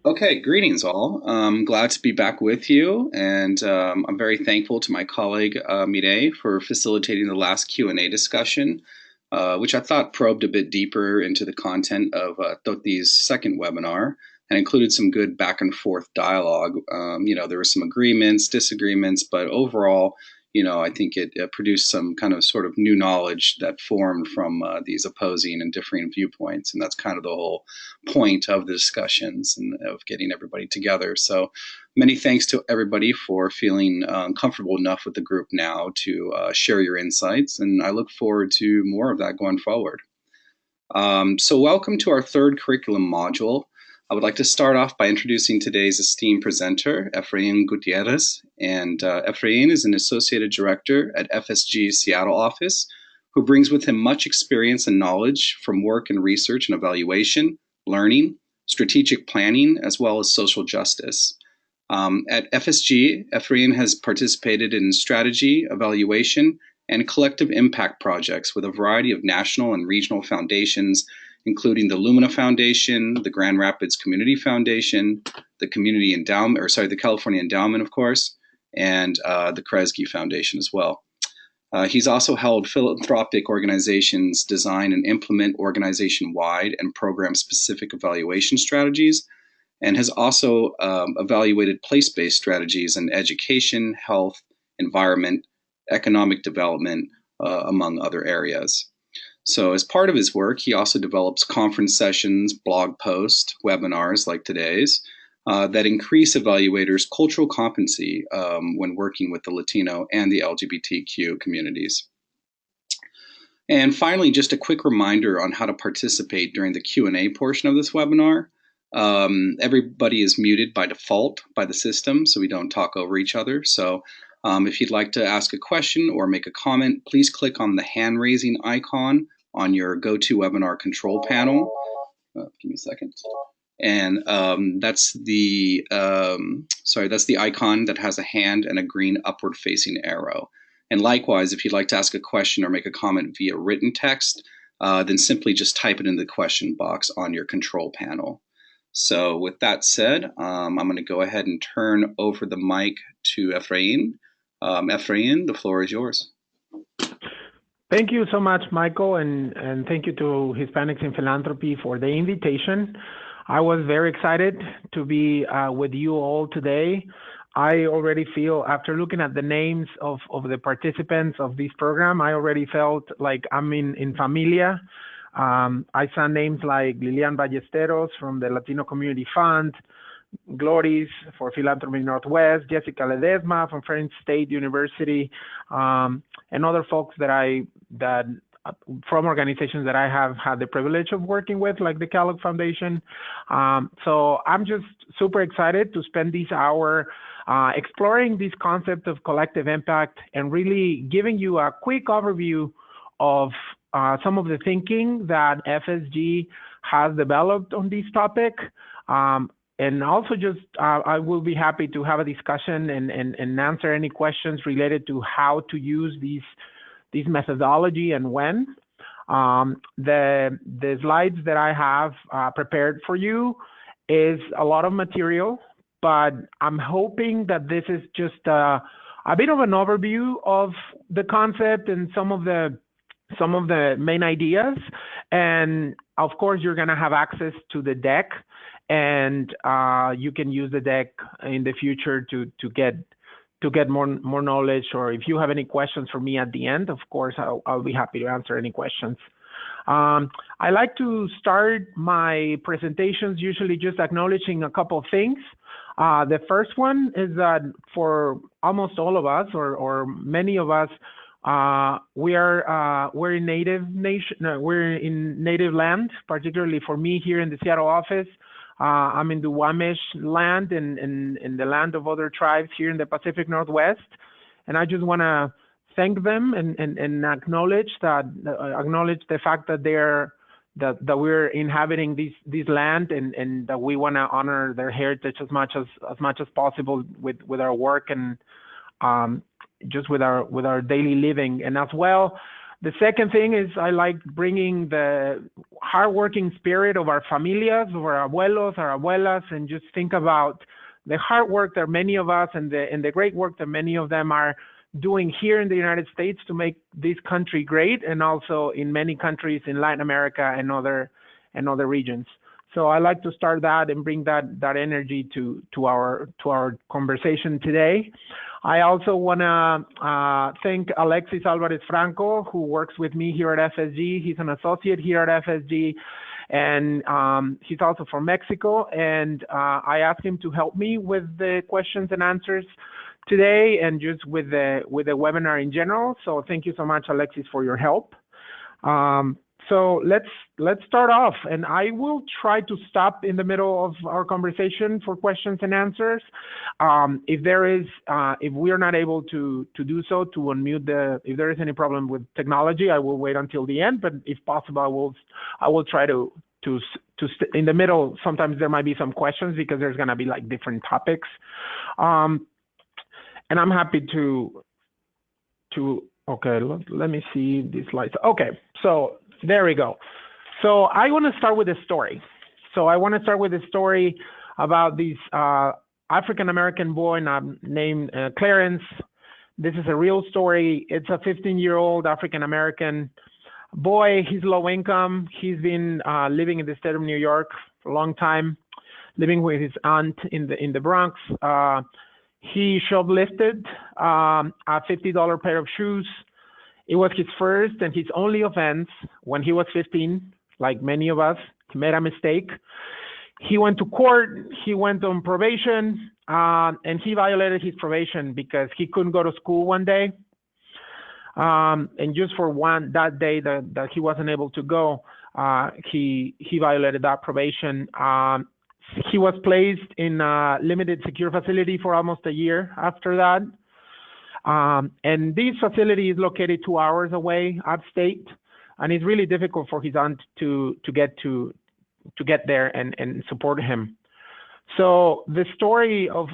Okay, greetings all. Glad to be back with you, and I'm very thankful to my colleague Mireille for facilitating the last Q&A discussion, which I thought probed a bit deeper into the content of Toti's second webinar and included some good back and forth dialogue. There were some agreements, disagreements, but overall, I think it produced some kind of sort of new knowledge that formed from these opposing and differing viewpoints, and that's kind of the whole point of the discussions and of getting everybody together. So many thanks to everybody for feeling comfortable enough with the group now to share your insights, and I look forward to more of that going forward. So welcome to our third curriculum module. I would like to start off by introducing today's esteemed presenter, Efrain Gutierrez. And Efrain is an Associate Director at FSG's Seattle office, who brings with him much experience and knowledge from work in research and evaluation, learning, strategic planning, as well as social justice. At FSG, Efrain has participated in strategy, evaluation, and collective impact projects with a variety of national and regional foundations, including the Lumina Foundation, the Grand Rapids Community Foundation, the the California Endowment, of course, and the Kresge Foundation as well. He's also held philanthropic organizations design and implement organization-wide and program-specific evaluation strategies, and has also evaluated place-based strategies in education, health, environment, economic development, among other areas. So as part of his work, he also develops conference sessions, blog posts, webinars like today's, that increase evaluators' cultural competency when working with the Latino and the LGBTQ communities. And finally, just a quick reminder on how to participate during the Q&A portion of this webinar. Everybody is muted by default by the system, so we don't talk over each other. So if you'd like to ask a question or make a comment, please click on the hand raising icon on your GoToWebinar control panel. Give me a second. And that's the icon that has a hand and a green upward facing arrow. And likewise, if you'd like to ask a question or make a comment via written text, then simply just type it in the question box on your control panel. So with that said, I'm going to go ahead and turn over the mic to Efrain. Efrain, the floor is yours. Thank you so much, Michael, and thank you to Hispanics in Philanthropy for the invitation. I was very excited to be with you all today. I already feel, after looking at the names of the participants of this program, I already felt like I'm in familia. I saw names like Lilian Ballesteros from the Latino Community Fund, Gloris for Philanthropy Northwest, Jessica Ledesma from French State University, and other folks that from organizations that I have had the privilege of working with, like the Kellogg Foundation. So I'm just super excited to spend this hour exploring this concept of collective impact and really giving you a quick overview of some of the thinking that FSG has developed on this topic. And also just, I will be happy to have a discussion and answer any questions related to how to use these methodology and when. The slides that I have prepared for you is a lot of material, but I'm hoping that this is just a bit of an overview of the concept and some of the main ideas. And of course, you're gonna have access to the deck, and you can use the deck in the future to get more knowledge, or if you have any questions for me at the end, of course, I'll be happy to answer any questions. I like to start my presentations usually just acknowledging a couple of things. The first one is that for almost all of us, or many of us, we're in native land, particularly for me here in the Seattle office. I'm in the Duwamish land and in the land of other tribes here in the Pacific Northwest. And I just want to thank them and acknowledge the fact that that we're inhabiting this land, and that we want to honor their heritage as much as possible with our work and just with our daily living. And as well, The second thing is I like bringing the hardworking spirit of our familias, of our abuelos, our abuelas, and just think about the hard work that many of us and the great work that many of them are doing here in the United States to make this country great, and also in many countries in Latin America and other regions. So I like to start that and bring that energy to our conversation today. I also want to thank Alexis Alvarez Franco, who works with me here at FSG. He's an associate here at FSG, and he's also from Mexico. And I asked him to help me with the questions and answers today, and just with the webinar in general. So thank you so much, Alexis, for your help. So let's start off, and I will try to stop in the middle of our conversation for questions and answers. If we are not able to do so, to unmute if there is any problem with technology, I will wait until the end. But if possible, I will try to in the middle. Sometimes there might be some questions because there's gonna be like different topics, and I'm happy to. Okay, let me see these slides. Okay, so. There we go. So I want to start with a story. So I want to start with a story about this African-American boy named Clarence. This is a real story. It's a 15-year-old African-American boy. He's low income. He's been living in the state of New York for a long time, living with his aunt in the Bronx. He shoplifted a $50 pair of shoes. It was his first and his only offense when he was 15, like many of us. He made a mistake. He went to court, he went on probation, and he violated his probation because he couldn't go to school one day. And just for that day that he wasn't able to go, he violated that probation. He was placed in a limited secure facility for almost a year after that. And this facility is located 2 hours away upstate, and it's really difficult for his aunt to get there and support him. So the story of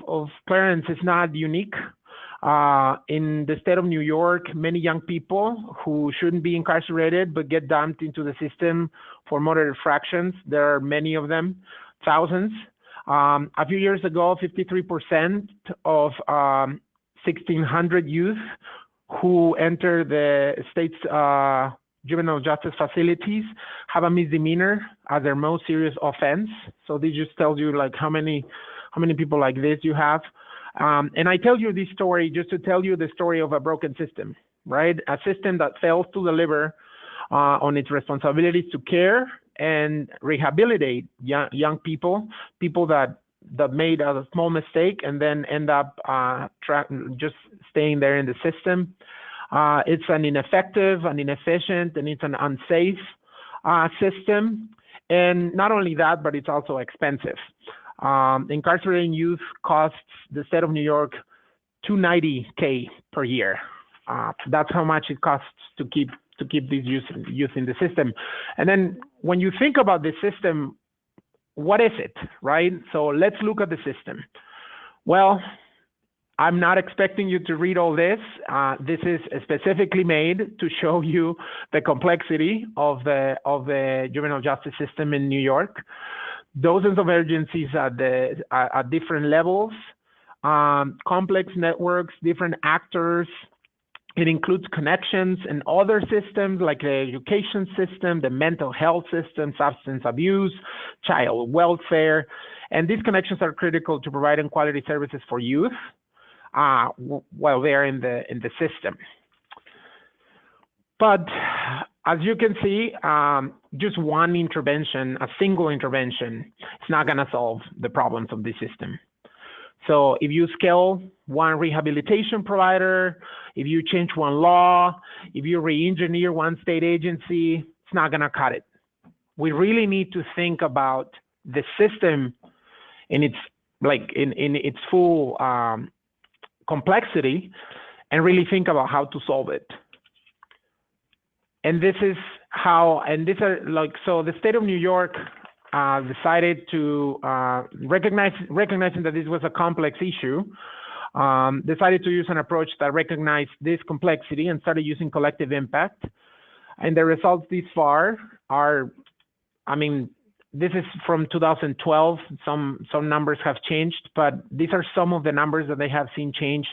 Clarence is not unique. In the state of New York, many young people who shouldn't be incarcerated but get dumped into the system for motor infractions. There are many of them, thousands. A few years ago, 53% of 1,600 youth who enter the state's juvenile justice facilities have a misdemeanor as their most serious offense. So this just tells you like how many people like this you have. And I tell you this story just to tell you the story of a broken system, right? A system that fails to deliver on its responsibilities to care and rehabilitate young people that made a small mistake and then end up just staying there in the system. It's an ineffective, an inefficient, and it's an unsafe system. And not only that, but it's also expensive. Incarcerating youth costs the state of New York $290K per year. That's how much it costs to keep these youth in the system. And then when you think about the system, what is it, right? So let's look at the system. Well, I'm not expecting you to read all this. This is specifically made to show you the complexity of the juvenile justice system in New York. Dozens of agencies at different levels, complex networks, different actors. It includes connections and other systems like the education system, the mental health system, substance abuse, child welfare. And these connections are critical to providing quality services for youth while they're in the system. But as you can see, just one intervention, a single intervention, it's not going to solve the problems of the system. So if you scale one rehabilitation provider, if you change one law, if you re-engineer one state agency, it's not going to cut it. We really need to think about the system in its full complexity and really think about how to solve it. And this is how, and these are like, so the state of New York decided to, recognizing that this was a complex issue, decided to use an approach that recognized this complexity and started using collective impact And the results this far are, I mean, this is from 2012. Some numbers have changed, but these are some of the numbers that they have seen change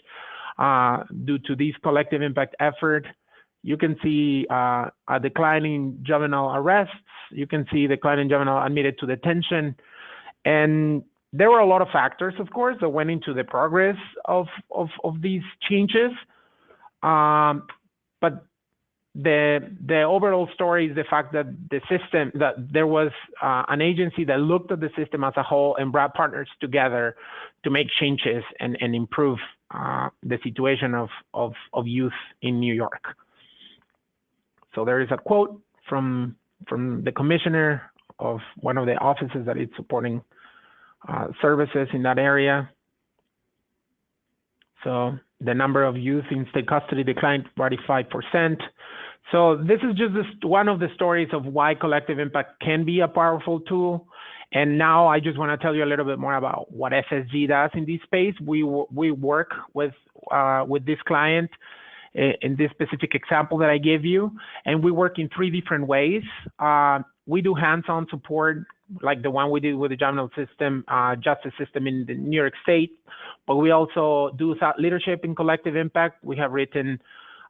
due to this collective impact effort. You can see a decline in juvenile arrests. You can see decline in juvenile admitted to detention. And there were a lot of factors, of course, that went into the progress of these changes. But the overall story is the fact that the system, that there was an agency that looked at the system as a whole and brought partners together to make changes and improve the situation of youth in New York. So there is a quote from the commissioner of one of the offices that is supporting services in that area. So the number of youth in state custody declined 45%. So this is just one of the stories of why collective impact can be a powerful tool. And now I just want to tell you a little bit more about what FSG does in this space. We work with this client in this specific example that I gave you, and we work in 3 different ways. We do hands-on support, like the one we did with the juvenile system, justice system in the New York State, but we also do thought leadership in collective impact. We have written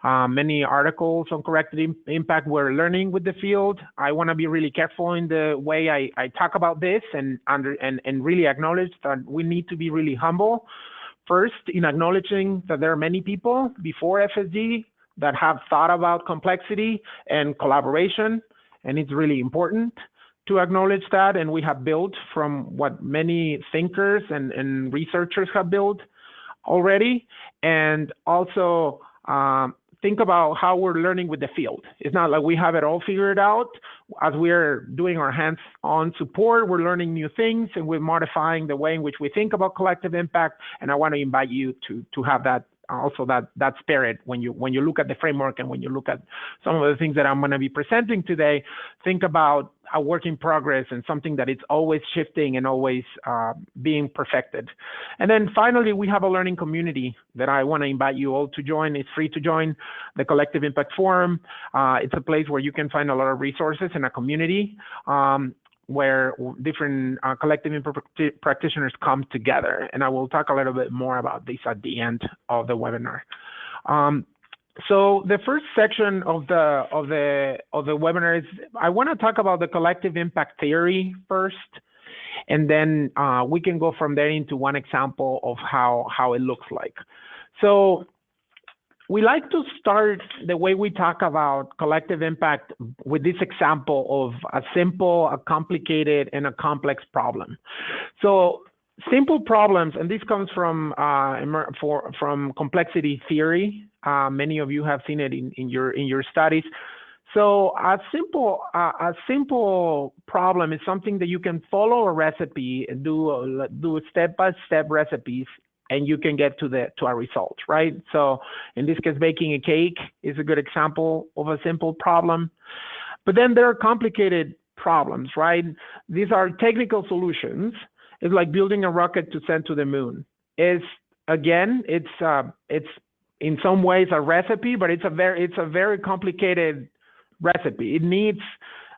many articles on collective impact. We're learning with the field. I want to be really careful in the way I talk about this and really acknowledge that we need to be really humble. First, in acknowledging that there are many people before FSG that have thought about complexity and collaboration, and it's really important to acknowledge that. And we have built from what many thinkers and researchers have built already. And also think about how we're learning with the field. It's not like we have it all figured out. As we're doing our hands-on support, we're learning new things and we're modifying the way in which we think about collective impact. And I want to invite you to have that also that spirit when you look at the framework and when you look at some of the things that I'm going to be presenting today. Think about a work in progress and something that it's always shifting and always being perfected. And then finally, we have a learning community that I want to invite you all to join. It's free to join the Collective Impact Forum. It's a place where you can find a lot of resources in a community where different collective impact practitioners come together. And I will talk a little bit more about this at the end of the webinar. So the first section of the webinar is I want to talk about the collective impact theory first, and then we can go from there into one example of how it looks like. So we like to start the way we talk about collective impact with this example of a simple, a complicated, and a complex problem. So simple problems, and this comes from complexity theory. Many of you have seen it in your studies. So a simple problem is something that you can follow a recipe and do step-by-step recipes, and you can get to a result, right? So in this case, baking a cake is a good example of a simple problem. But then there are complicated problems, right? These are technical solutions. It's like building a rocket to send to the moon. It's in some ways a recipe, but it's a very complicated recipe. It needs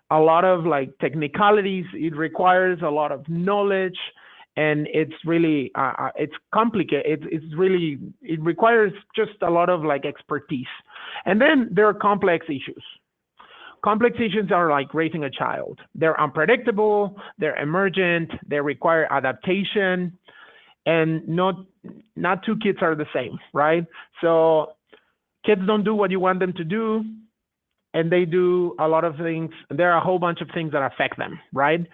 a lot of like technicalities. It requires a lot of knowledge. And it's really, it's complicated. It requires just a lot of like expertise. And then there are complex issues. Complex issues are like raising a child. They're unpredictable, they're emergent, they require adaptation, and not 2 kids are the same, right? So kids don't do what you want them to do, and they do a lot of things. There are a whole bunch of things that affect them, right?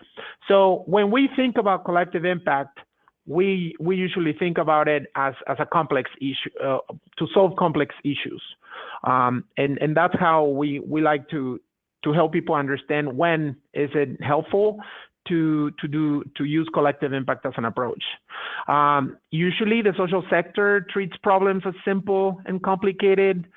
So when we think about collective impact, we usually think about it as a complex issue, to solve complex issues. And that's how we like to help people understand when is it helpful to use collective impact as an approach. Usually the social sector treats problems as simple and complicated.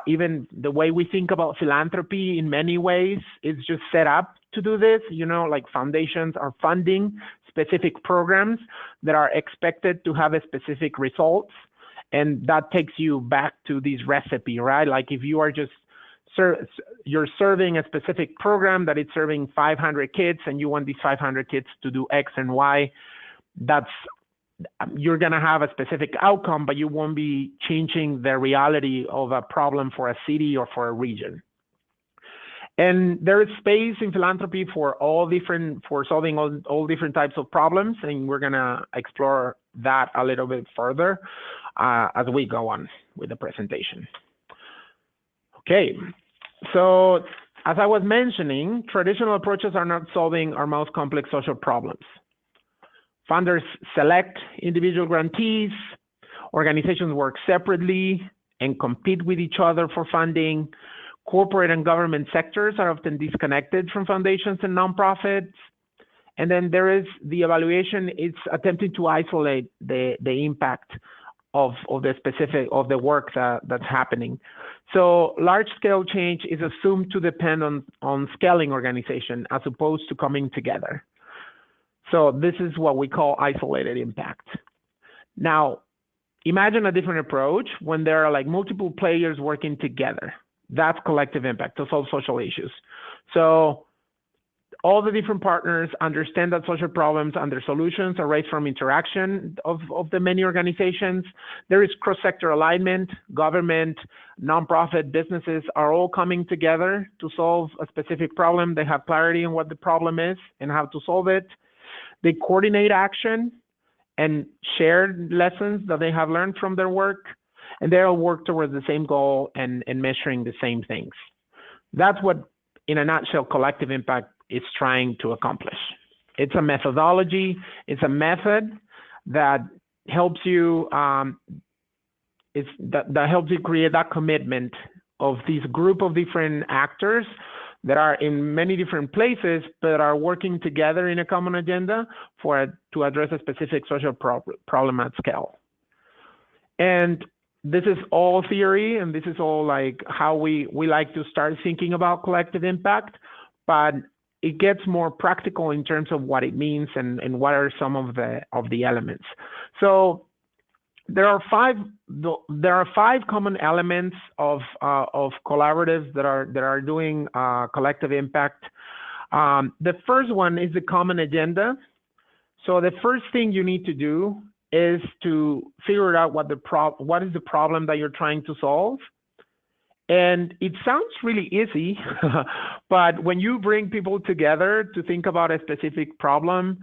Even the way we think about philanthropy in many ways is just set up to do this, like foundations are funding specific programs that are expected to have a specific results. And that takes you back to this recipe, right? Like if you are just you're serving a specific program that is serving 500 kids, and you want these 500 kids to do X and Y. You're going to have a specific outcome, but you won't be changing the reality of a problem for a city or for a region. And there is space in philanthropy for solving all different types of problems, and we're going to explore that a little bit further as we go on with the presentation. Okay, so as I was mentioning, traditional approaches are not solving our most complex social problems. Funders select individual grantees, organizations work separately and compete with each other for funding. Corporate and government sectors are often disconnected from foundations and nonprofits. And then there is the evaluation. It's attempting to isolate the impact of the work that's happening. So large-scale change is assumed to depend on scaling organization as opposed to coming together. So this is what we call isolated impact. Now, imagine a different approach when there are like multiple players working together. That's collective impact to solve social issues. So all the different partners understand that social problems and their solutions arise from interaction of the many organizations. There is cross-sector alignment. Government, nonprofit, businesses are all coming together to solve a specific problem. They have clarity on what the problem is and how to solve it. They coordinate action and share lessons that they have learned from their work, and they all work towards the same goal and measuring the same things. That's what, in a nutshell, collective impact is trying to accomplish. It's a methodology. It's a method that helps you that helps you create that commitment of this group of different actors that are in many different places, but are working together in a common agenda to address a specific social problem at scale. And this is all theory, and this is all like how we like to start thinking about collective impact, but it gets more practical in terms of what it means and what are some of the elements. So there are five common elements of collaboratives that are doing collective impact. The first one is the common agenda. So the first thing you need to do is to figure out what is the problem that you're trying to solve. And it sounds really easy, but when you bring people together to think about a specific problem,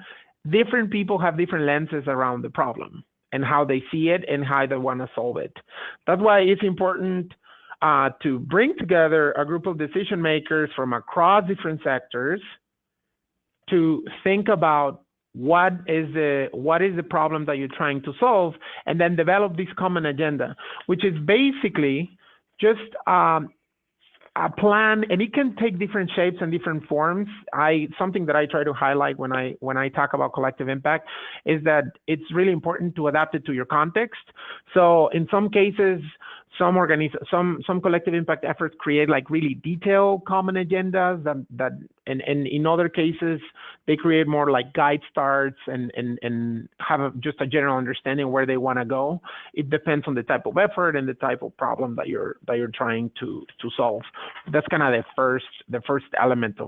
different people have different lenses around the problem and how they see it and how they want to solve it. That's why it's important to bring together a group of decision makers from across different sectors to think about what is the problem that you're trying to solve, and then develop this common agenda, which is basically just a plan, and it can take different shapes and different forms. Something that I try to highlight when I talk about collective impact is that it's really important to adapt it to your context. So in some cases, some collective impact efforts create like really detailed common agendas and in other cases they create more like guide stars and have just a general understanding where they want to go. It depends on the type of effort and the type of problem that you're trying to solve. That's kind of the first element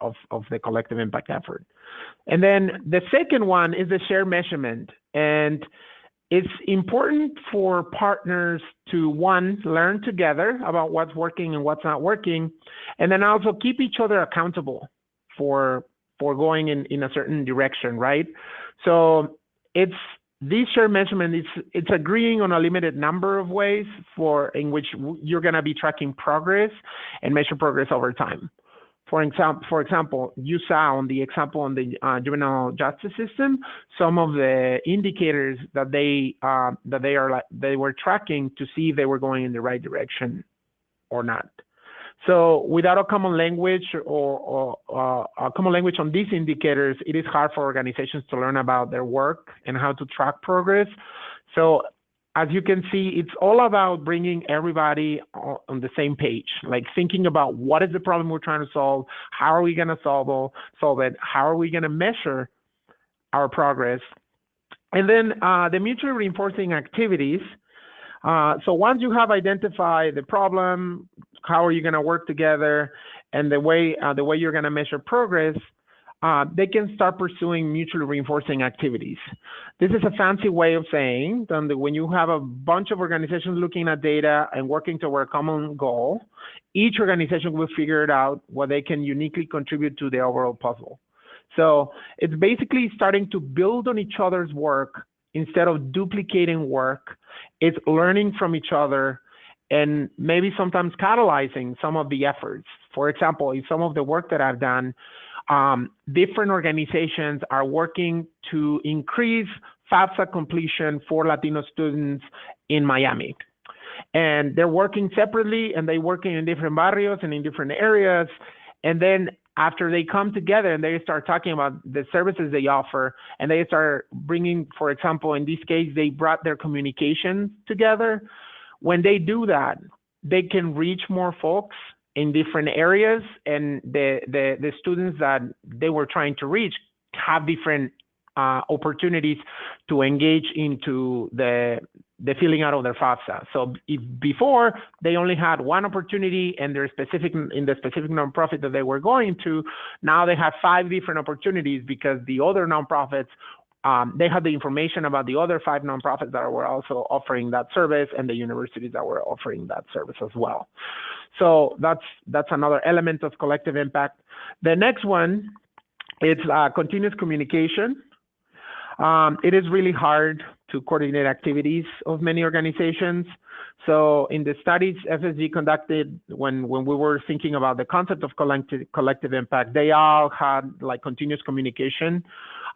of the collective impact effort. And then the second one is the shared measurement. And it's important for partners to, one, learn together about what's working and what's not working, and then also keep each other accountable for going in a certain direction, right? So it's this shared measurement, it's agreeing on a limited number of ways in which you're going to be tracking progress and measure progress over time. For example, you saw on the example on the juvenile justice system, some of the indicators that they were tracking to see if they were going in the right direction or not. So without a common language or a common language on these indicators, it is hard for organizations to learn about their work and how to track progress. So as you can see, it's all about bringing everybody on the same page, like thinking about what is the problem we're trying to solve, how are we going to solve it, how are we going to measure our progress, and then the mutually reinforcing activities. So once you have identified the problem, how are you going to work together, and the way you're going to measure progress, they can start pursuing mutually reinforcing activities. This is a fancy way of saying that when you have a bunch of organizations looking at data and working toward a common goal, each organization will figure it out what they can uniquely contribute to the overall puzzle. So it's basically starting to build on each other's work instead of duplicating work. It's learning from each other and maybe sometimes catalyzing some of the efforts. For example, in some of the work that I've done, different organizations are working to increase FAFSA completion for Latino students in Miami. And they're working separately, and they're working in different barrios and in different areas. And then after they come together and they start talking about the services they offer, and they start bringing, for example, in this case, they brought their communication together. When they do that, they can reach more folks in different areas, and the students that they were trying to reach have different opportunities to engage into the filling out of their FAFSA. So if before they only had one opportunity and they're in the specific nonprofit that they were going to, now they have 5 different opportunities because the other nonprofits, they had the information about the other 5 nonprofits that were also offering that service and the universities that were offering that service as well. So that's another element of collective impact. The next one is continuous communication. It is really hard to coordinate activities of many organizations. So in the studies FSG conducted when we were thinking about the concept of collective impact, they all had like continuous communication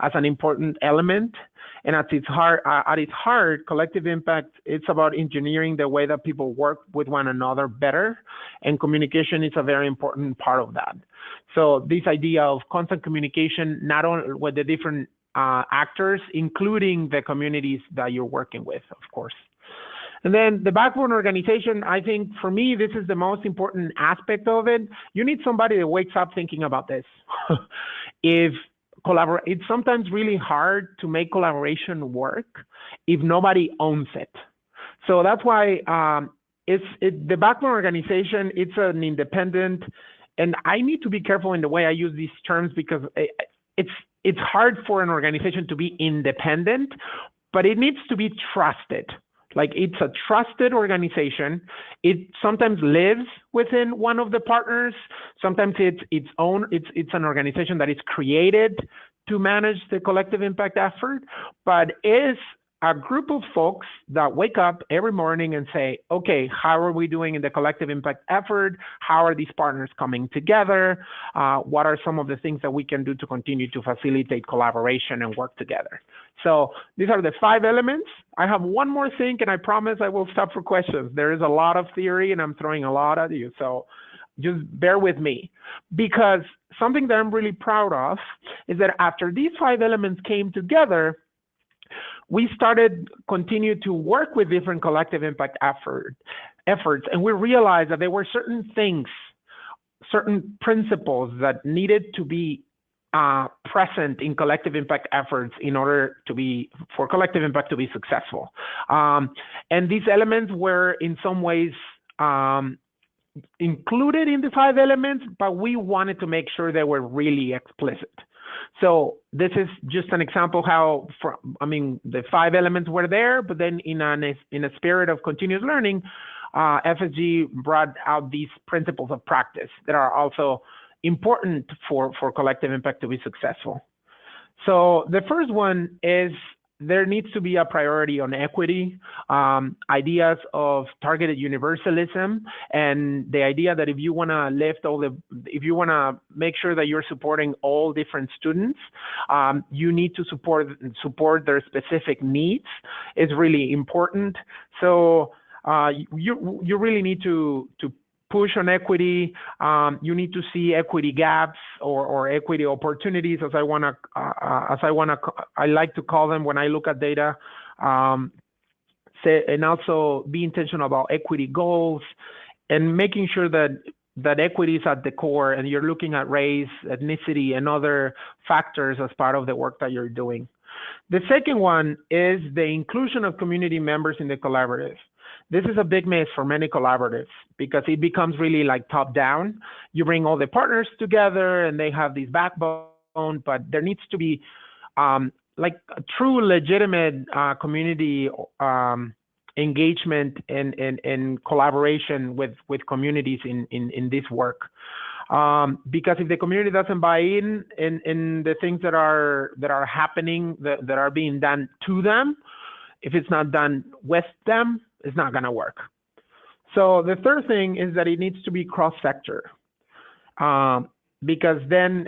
as an important element. And at its heart, collective impact, it's about engineering the way that people work with one another better. And communication is a very important part of that. So this idea of constant communication, not only with the different actors, including the communities that you're working with, of course. And then the backbone organization, I think for me, this is the most important aspect of it. You need somebody that wakes up thinking about this. It's sometimes really hard to make collaboration work if nobody owns it. So that's why the backbone organization, it's an independent, and I need to be careful in the way I use these terms because it's hard for an organization to be independent, but it needs to be trusted. Like it's a trusted organization. It sometimes lives within one of the partners. Sometimes it's an organization that is created to manage the collective impact effort, but is a group of folks that wake up every morning and say, okay, how are we doing in the collective impact effort? How are these partners coming together? What are some of the things that we can do to continue to facilitate collaboration and work together? So these are the 5 elements. I have one more thing, and I promise I will stop for questions. There is a lot of theory, and I'm throwing a lot at you. So just bear with me, because something that I'm really proud of is that after these 5 elements came together, we continued to work with different collective impact efforts, and we realized that there were certain things, certain principles that needed to be present in collective impact efforts in order for collective impact to be successful. And these elements were in some ways included in the 5 elements, but we wanted to make sure they were really explicit. So this is just an example how, the 5 elements were there, but then in a spirit of continuous learning, FSG brought out these principles of practice that are also important for collective impact to be successful. So the first one is there needs to be a priority on equity, ideas of targeted universalism, and the idea that if you want to make sure that you're supporting all different students, you need to support their specific needs is really important. So you really need to push on equity. You need to see equity gaps or equity opportunities, I like to call them when I look at data. And also be intentional about equity goals and making sure that equity is at the core, and you're looking at race, ethnicity, and other factors as part of the work that you're doing. The second one is the inclusion of community members in the collaborative. This is a big miss for many collaboratives because it becomes really like top down. You bring all the partners together and they have this backbone, but there needs to be like a true legitimate community engagement and collaboration with communities in this work. Because if the community doesn't buy in the things that are happening, that are being done to them, if it's not done with them, it's not going to work. So the third thing is that it needs to be cross-sector, because then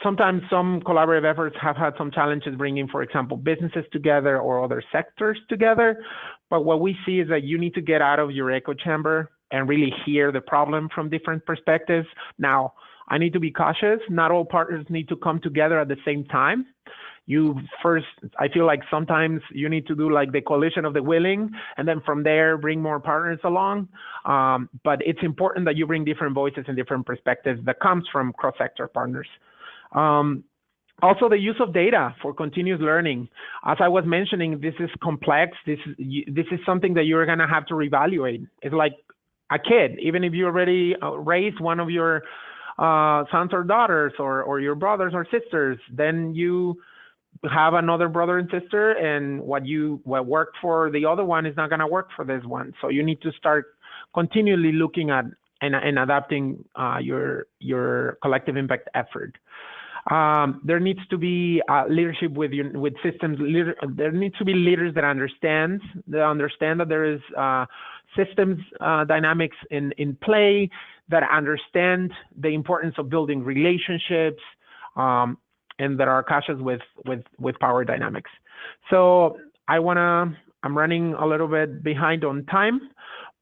sometimes some collaborative efforts have had some challenges bringing, for example, businesses together or other sectors together. But what we see is that you need to get out of your echo chamber and really hear the problem from different perspectives. Now, I need to be cautious. Not all partners need to come together at the same time. I feel like sometimes you need to do like the coalition of the willing, and then from there, bring more partners along. But it's important that you bring different voices and different perspectives that comes from cross-sector partners. Also, the use of data for continuous learning. As I was mentioning, this is complex. This is something that you're going to have to reevaluate. It's like a kid, even if you already raised one of your sons or daughters or your brothers or sisters, then you have another brother and sister, and what worked for the other one is not going to work for this one. So you need to start continually looking at and adapting your collective impact effort. There needs to be leadership with systems. There needs to be leaders that understand that there is systems dynamics in play, that understand the importance of building relationships, and that are cautious with power dynamics. So I'm running a little bit behind on time,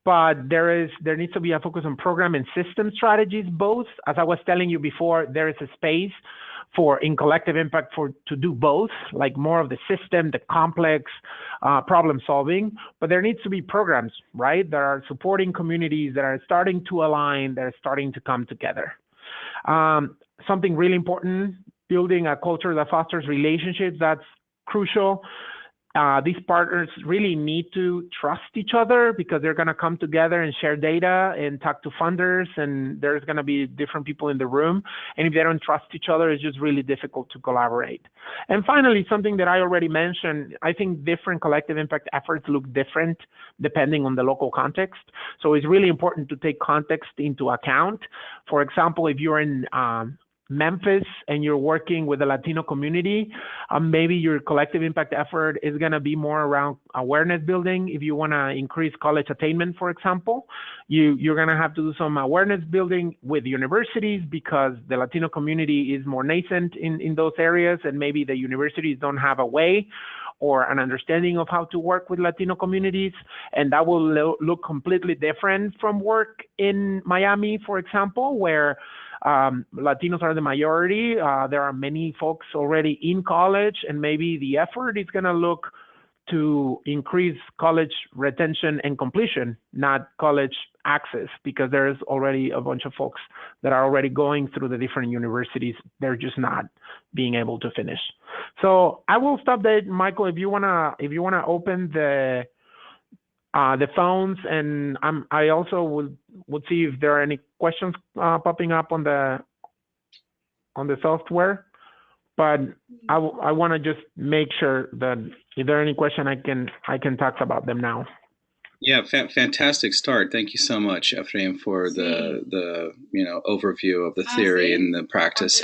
but there needs to be a focus on program and system strategies. Both, as I was telling you before, there is a space in collective impact to do both, like more of the system, the complex problem solving. But there needs to be programs, right, that are supporting communities, that are starting to align, that are starting to come together. Something really important, building a culture that fosters relationships. That's crucial. These partners really need to trust each other because they're going to come together and share data and talk to funders, and there's going to be different people in the room. And if they don't trust each other, it's just really difficult to collaborate. And finally, something that I already mentioned, I think different collective impact efforts look different depending on the local context. So it's really important to take context into account. For example, if you're in Memphis and you're working with the Latino community, maybe your collective impact effort is going to be more around awareness building. If you want to increase college attainment, for example, you're going to have to do some awareness building with universities because the Latino community is more nascent in those areas, and maybe the universities don't have a way or an understanding of how to work with Latino communities. And that will look completely different from work in Miami, for example, where Latinos are the majority. There are many folks already in college, and maybe the effort is going to look to increase college retention and completion, not college access, because there's already a bunch of folks that are already going through the different universities. They're just not being able to finish. So I will stop there, Michael. If you wanna open the phones, and I also would see if there are any questions popping up on the software. But I want to just make sure that if there are any questions, I can talk about them now. Yeah, fantastic start. Thank you so much, Efraim, for the overview of the theory and the practice.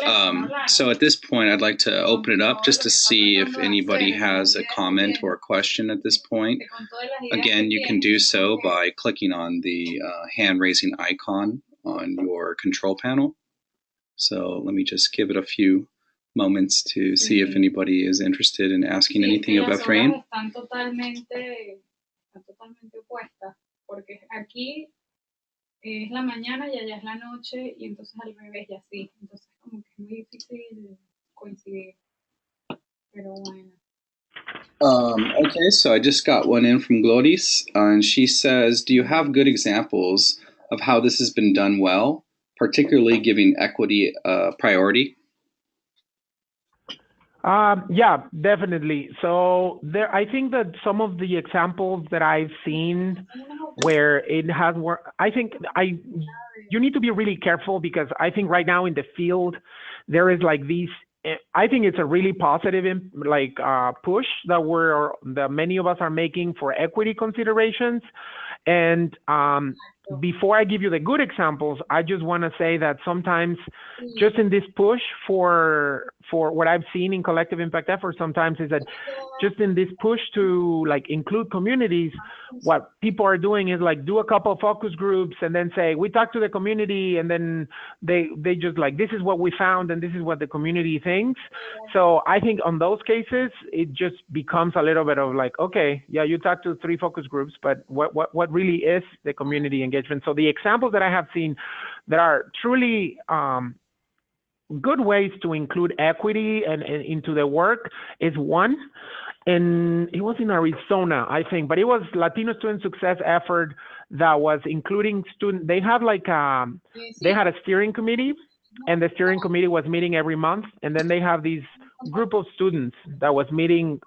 So at this point, I'd like to open it up just to see if anybody has a comment or a question at this point. Again, you can do so by clicking on the hand-raising icon on your control panel. So let me just give it a few moments to see if anybody is interested in asking anything of Efraim. Totalmente opuestas, porque aquí es la mañana y allá es la noche, y entonces al revés y así. Entonces como que es muy difícil coincidir. Pero bueno. Okay, so I just got one in from Gloris, and she says, do you have good examples of how this has been done well, particularly giving equity priority? Yeah, definitely. So there, I think that some of the examples that I've seen where it has worked, you need to be really careful because I think right now in the field, there is like these, I think it's a really positive push that many of us are making for equity considerations. And before I give you the good examples, I just want to say that sometimes just in this push for what I've seen in collective impact efforts sometimes is that just in this push to like include communities, what people are doing is like do a couple of focus groups and then say, we talk to the community, and then they just like, this is what we found and this is what the community thinks. So I think on those cases, it just becomes a little bit of like, okay, yeah, you talk to 3 focus groups, but what really is the community engagement? So the examples that I have seen that are truly good ways to include equity and into the work is one, and it was in Arizona, I think, but it was Latino student success effort that was including student. They have like they had a steering committee, and the steering committee was meeting every month, and then they have these group of students that was meeting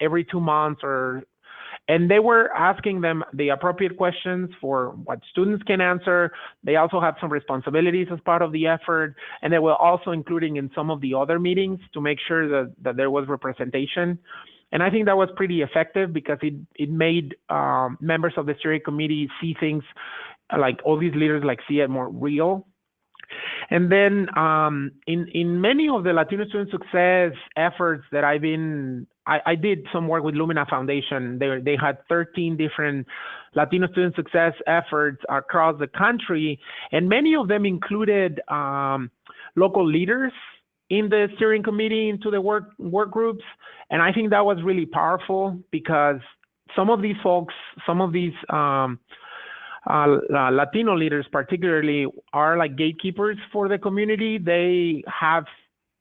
every 2 months and they were asking them the appropriate questions for what students can answer. They also had some responsibilities as part of the effort, and they were also including in some of the other meetings to make sure that there was representation. And I think that was pretty effective because it made members of the steering committee see things like all these leaders like see it more real. And then in many of the Latino student success efforts that I did some work with Lumina Foundation. They had 13 different Latino student success efforts across the country, and many of them included local leaders in the steering committee into the work groups. And I think that was really powerful because some of these folks, some of these Latino leaders particularly are like gatekeepers for the community. They have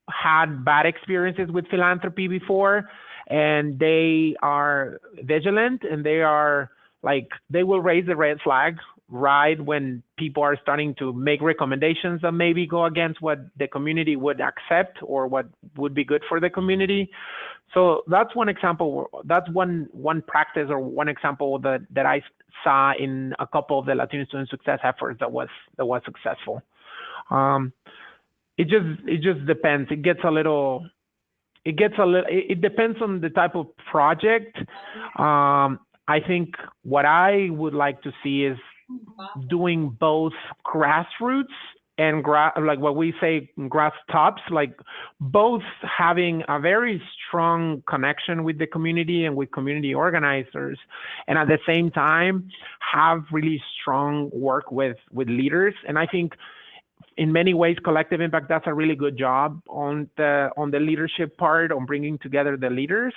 had bad experiences with philanthropy before, and they are vigilant, and they are like, they will raise the red flag right when people are starting to make recommendations that maybe go against what the community would accept or what would be good for the community. So that's one example. That's one practice or one example that I saw in a couple of the Latino student success efforts that was successful. It just depends. It depends on the type of project. I think what I would like to see is doing both grassroots and like what we say grass tops, like both having a very strong connection with the community and with community organizers, and at the same time have really strong work with leaders. And I think in many ways, Collective Impact does a really good job on the leadership part, on bringing together the leaders.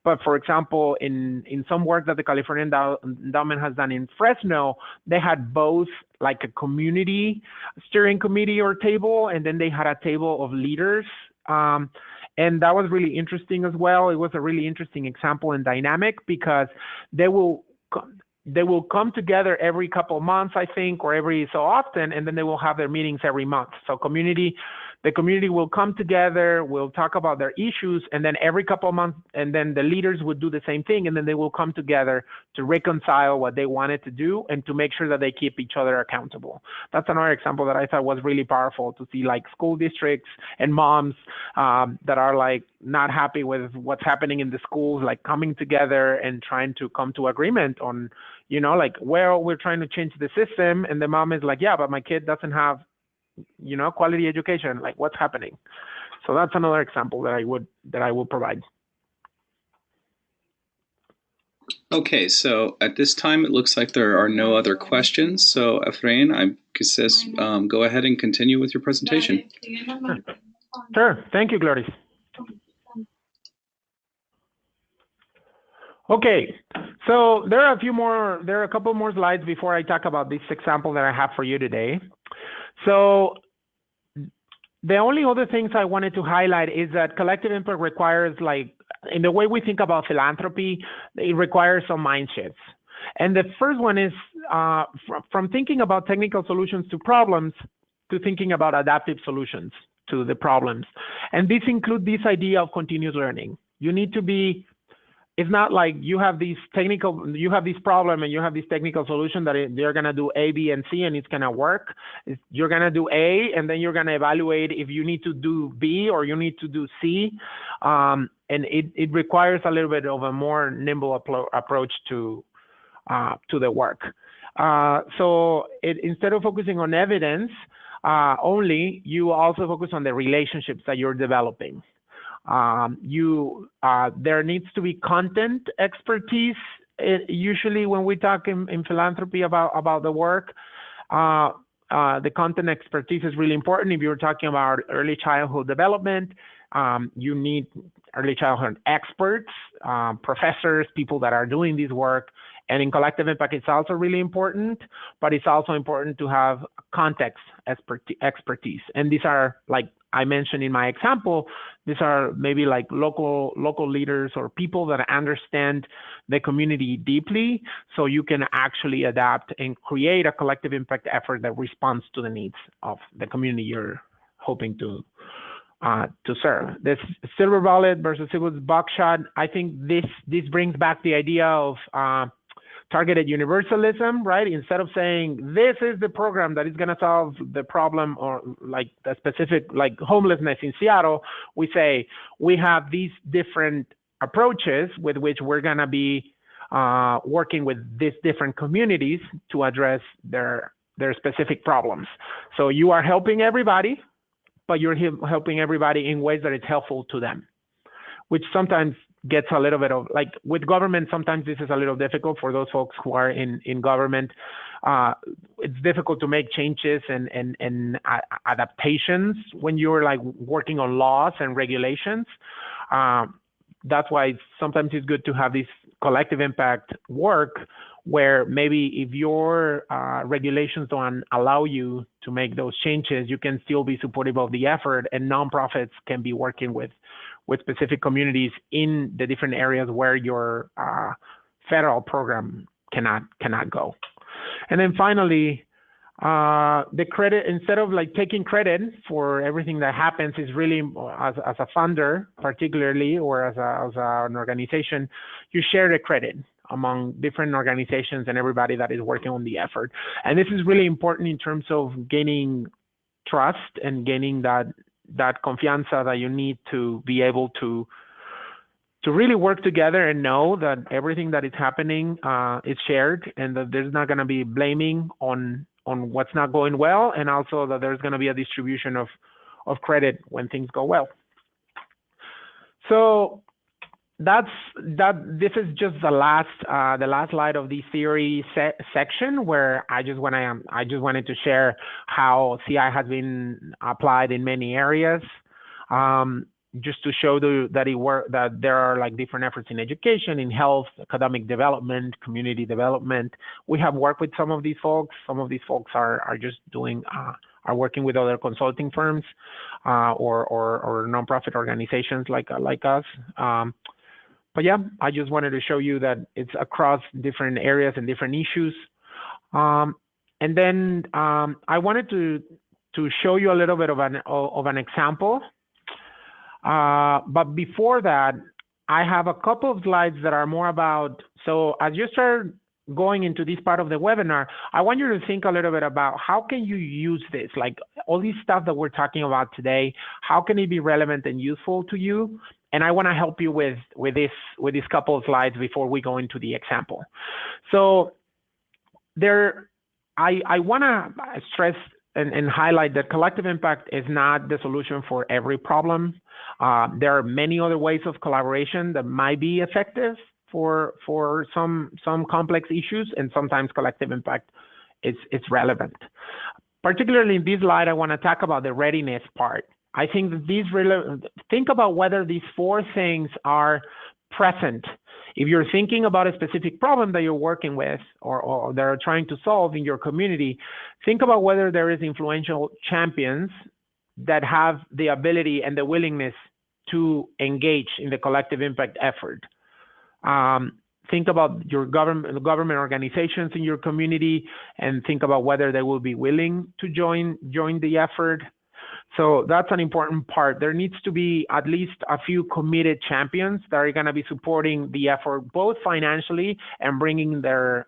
But for example, in some work that the California Endowment has done in Fresno, they had both like a community steering committee or table, and then they had a table of leaders. And that was really interesting as well. It was a really interesting example and dynamic because they will come together every couple of months, I think, or every so often, and then they will have their meetings every month. So the community will come together, we'll talk about their issues, and then every couple of months, and then the leaders would do the same thing, and then they will come together to reconcile what they wanted to do and to make sure that they keep each other accountable. That's another example that I thought was really powerful, to see like school districts and moms that are like not happy with what's happening in the schools, like coming together and trying to come to agreement on, like, well, we're trying to change the system, and the mom is like, yeah, but my kid doesn't have quality education, like what's happening? So that's another example that I will provide. Okay, so at this time, it looks like there are no other questions. So Efrain, I guess go ahead and continue with your presentation. Sure. Thank you, Gloris. Okay, so there are a couple more slides before I talk about this example that I have for you today. So the only other things I wanted to highlight is that collective impact requires, like, in the way we think about philanthropy, it requires some mind shifts. And the first one is from thinking about technical solutions to problems to thinking about adaptive solutions to the problems. And this includes this idea of continuous learning. You need to be, it's not like you have this problem and you have this technical solution that they're going to do A, B, and C and it's going to work. You're going to do A and then you're going to evaluate if you need to do B or you need to do C. And it requires a little bit of a more nimble approach to the work. So instead of focusing on evidence only, you also focus on the relationships that you're developing. There needs to be content expertise. Usually when we talk in philanthropy about the work, the content expertise is really important. If you're talking about early childhood development, you need early childhood experts, professors, people that are doing this work. And in collective impact, it's also really important, but it's also important to have context expertise. And these are, like I mentioned in my example, these are maybe like local leaders or people that understand the community deeply, so you can actually adapt and create a collective impact effort that responds to the needs of the community you're hoping to serve. This silver bullet versus silver buckshot, I think this brings back the idea of targeted universalism, right? Instead of saying this is the program that is going to solve the problem, or like the specific, like homelessness in Seattle, we say we have these different approaches with which we're going to be working with these different communities to address their specific problems. So you are helping everybody, but you're helping everybody in ways that it's helpful to them, which sometimes gets a little bit of, like with government, sometimes this is a little difficult for those folks who are in government. It's difficult to make changes and adaptations when you're like working on laws and regulations. That's why sometimes it's good to have this collective impact work where maybe if your regulations don't allow you to make those changes, you can still be supportive of the effort, and nonprofits can be working with specific communities in the different areas where your federal program cannot go. And then finally, the credit, instead of like taking credit for everything that happens, is really as a funder, particularly, or as an organization, you share the credit among different organizations and everybody that is working on the effort. And this is really important in terms of gaining trust and gaining that confianza that you need to be able to really work together and know that everything that is happening is shared, and that there's not going to be blaming on what's not going well, and also that there's going to be a distribution of credit when things go well. So this is just the last slide of the theory section, where I just wanted to share how CI has been applied in many areas, just to show that there are like different efforts in education, in health, academic development, community development. We have worked with some of these folks. Some of these folks are just doing are working with other consulting firms or nonprofit organizations like us. But yeah, I just wanted to show you that it's across different areas and different issues. And then I wanted to show you a little bit of an example. But before that, I have a couple of slides that are more about, so as you start going into this part of the webinar, I want you to think a little bit about how can you use this, like all this stuff that we're talking about today, how can it be relevant and useful to you? And I want to help you with this couple of slides before we go into the example. So I want to stress and highlight that collective impact is not the solution for every problem. There are many other ways of collaboration that might be effective for some complex issues, and sometimes collective impact is relevant. Particularly in this slide, I want to talk about the readiness part. I think that think about whether these four things are present. If you're thinking about a specific problem that you're working with or that are trying to solve in your community, think about whether there is influential champions that have the ability and the willingness to engage in the collective impact effort. Think about your government organizations in your community, and think about whether they will be willing to join the effort. So that's an important part. There needs to be at least a few committed champions that are going to be supporting the effort, both financially and bringing their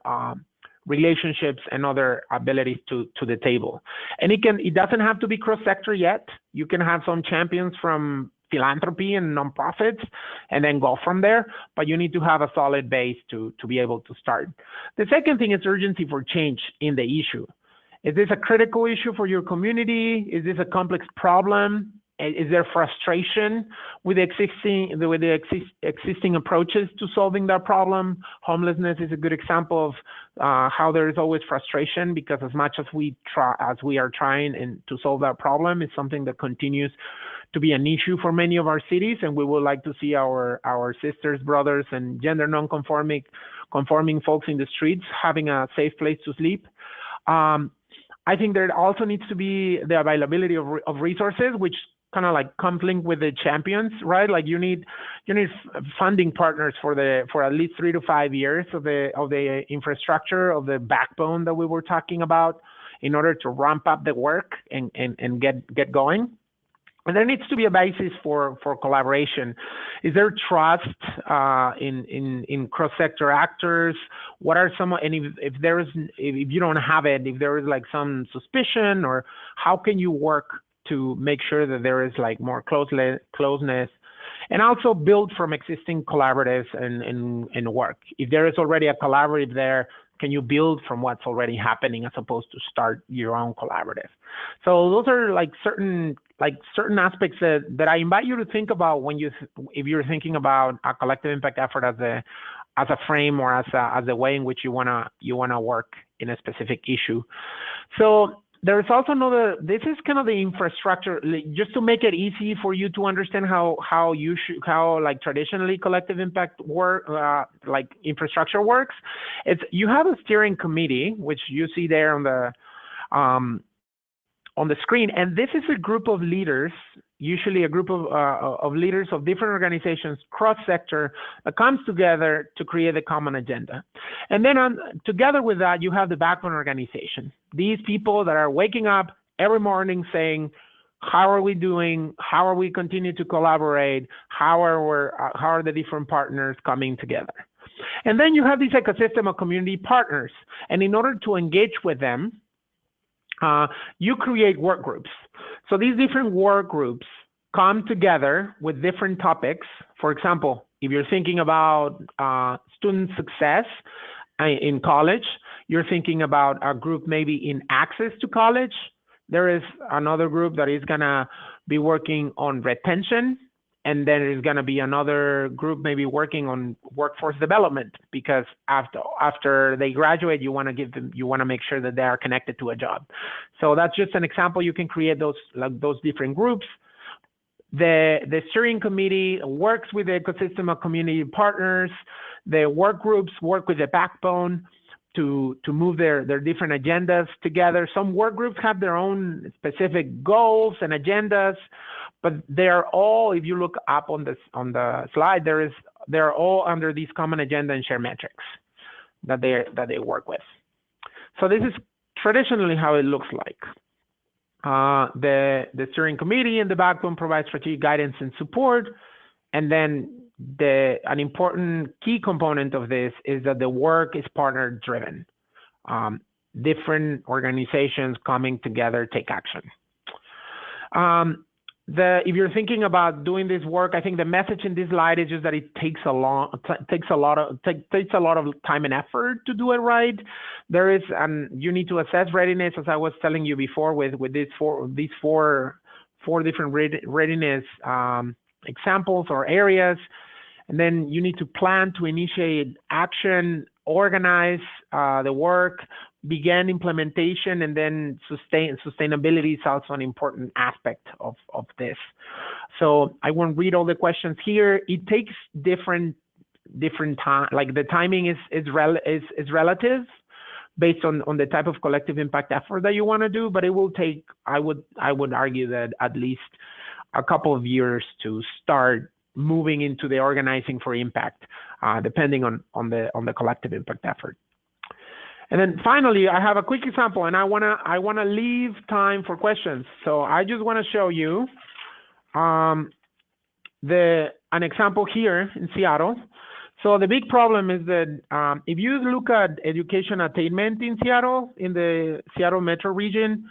relationships and other abilities to the table. And it doesn't have to be cross-sector yet. You can have some champions from philanthropy and nonprofits and then go from there, but you need to have a solid base to be able to start. The second thing is urgency for change in the issue. Is this a critical issue for your community? Is this a complex problem? Is there frustration with the existing approaches to solving that problem? Homelessness is a good example of how there is always frustration, because as much as we are trying to solve that problem, it's something that continues to be an issue for many of our cities, and we would like to see our sisters, brothers, and gender non-conforming folks in the streets having a safe place to sleep. I think there also needs to be the availability of resources, which kind of like comes linked with the champions, right? Like you need funding partners for at least 3 to 5 years of the infrastructure, of the backbone that we were talking about, in order to ramp up the work and get going. And there needs to be a basis for collaboration. Is there trust in cross-sector actors? What are some, and if you don't have it, if there is like some suspicion, or how can you work to make sure that there is like more closeness, and also build from existing collaboratives and work. If there is already a collaborative there, can you build from what's already happening as opposed to start your own collaborative? So those are like certain aspects that I invite you to think about if you're thinking about a collective impact effort as a frame, or as a way in which you wanna work in a specific issue. So there's also this is kind of the infrastructure, just to make it easy for you to understand how like traditionally collective impact work, like infrastructure works. You have a steering committee, which you see there on the screen, and this is a group of leaders, usually a group of leaders of different organizations, cross-sector, that comes together to create a common agenda. And then together with that, you have the backbone organization. These people that are waking up every morning saying, how are we doing? How are we continue to collaborate? How are the different partners coming together? And then you have this ecosystem of community partners. And in order to engage with them, you create work groups. So these different work groups come together with different topics. For example, if you're thinking about student success in college, you're thinking about a group maybe in access to college. There is another group that is gonna be working on retention, and then there's gonna be another group maybe working on workforce development, because after they graduate, you wanna make sure that they are connected to a job. So that's just an example. You can create those different groups. The steering committee works with the ecosystem of community partners. The work groups work with the backbone to move their different agendas together. Some work groups have their own specific goals and agendas, but they're all, if you look up on the slide, they're all under these common agenda and share metrics that they work with. So this is traditionally how it looks like. The steering committee and the backbone provide strategic guidance and support, and then an important key component of this is that the work is partner driven. Different organizations coming together take action. If you're thinking about doing this work, I think the message in this slide is just that it takes a lot of time and effort to do it right. You need to assess readiness, as I was telling you before, with these four different readiness examples or areas. And then you need to plan to initiate action, organize the work, begin implementation, and then sustainability is also an important aspect of this. So I won't read all the questions here. It takes different time, like the timing is relative based on the type of collective impact effort that you want to do, but it will take, I would argue that at least a couple of years to start moving into the organizing for impact, depending on the collective impact effort. And then finally, I have a quick example, and I wanna leave time for questions. So I just want to show you an example here in Seattle. So the big problem is that if you look at education attainment in Seattle, in the Seattle metro region,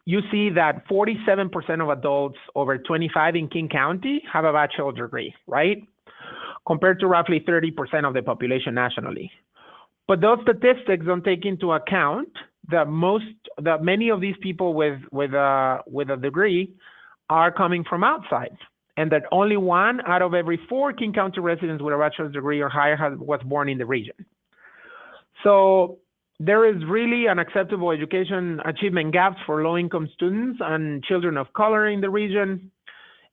you see that 47% of adults over 25 in King County have a bachelor's degree, right? Compared to roughly 30% of the population nationally. But those statistics don't take into account that many of these people with a degree are coming from outside, and that only 1 out of every 4 King County residents with a bachelor's degree or higher was born in the region. So there is really unacceptable education achievement gaps for low-income students and children of color in the region.